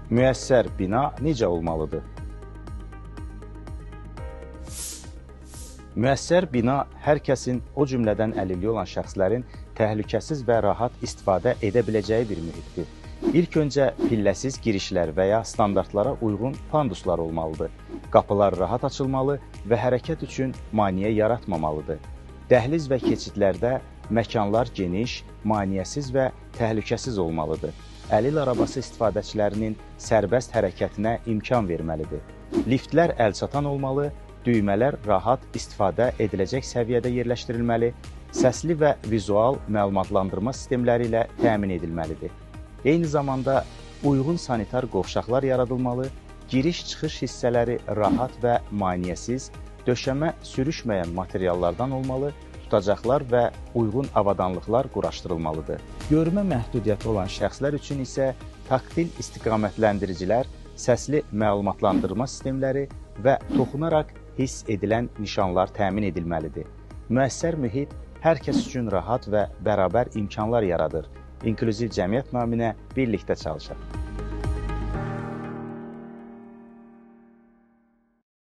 Müəssər bina necə olmalıdır? Müəssər bina hər kəsin, o cümlədən əlilliyi olan şəxslərin təhlükəsiz və rahat istifadə edə biləcəyi bir mühitdir. İlk öncə pilləsiz girişlər və ya standartlara uyğun panduslar olmalıdır. Qapılar rahat açılmalı və hərəkət üçün maneə yaratmamalıdır. Dəhliz və keçidlərdə məkanlar geniş, maneəsiz və təhlükəsiz olmalıdır. Əlil arabası istifadəçilərinin sərbəst hərəkətinə imkan verməlidir. Liftlər əlçatan olmalı, düymələr rahat istifadə ediləcək səviyyədə yerləşdirilməli, səsli və vizual məlumatlandırma sistemləri ilə təmin edilməlidir. Eyni zamanda uyğun sanitar qovşaqlar yaradılmalı, giriş-çıxış hissələri rahat və maneəsiz, döşəmə sürüşməyən materiallardan olmalı, tutacaqlar və uyğun avadanlıqlar quraşdırılmalıdır. Görmə məhdudiyyəti olan şəxslər üçün isə taktil istiqamətləndiricilər, səsli məlumatlandırma sistemləri və toxunaraq hiss edilən nişanlar təmin edilməlidir. Müəssər mühit hər kəs üçün rahat və bərabər imkanlar yaradır. İnklüziv cəmiyyət naminə birlikdə çalışaq.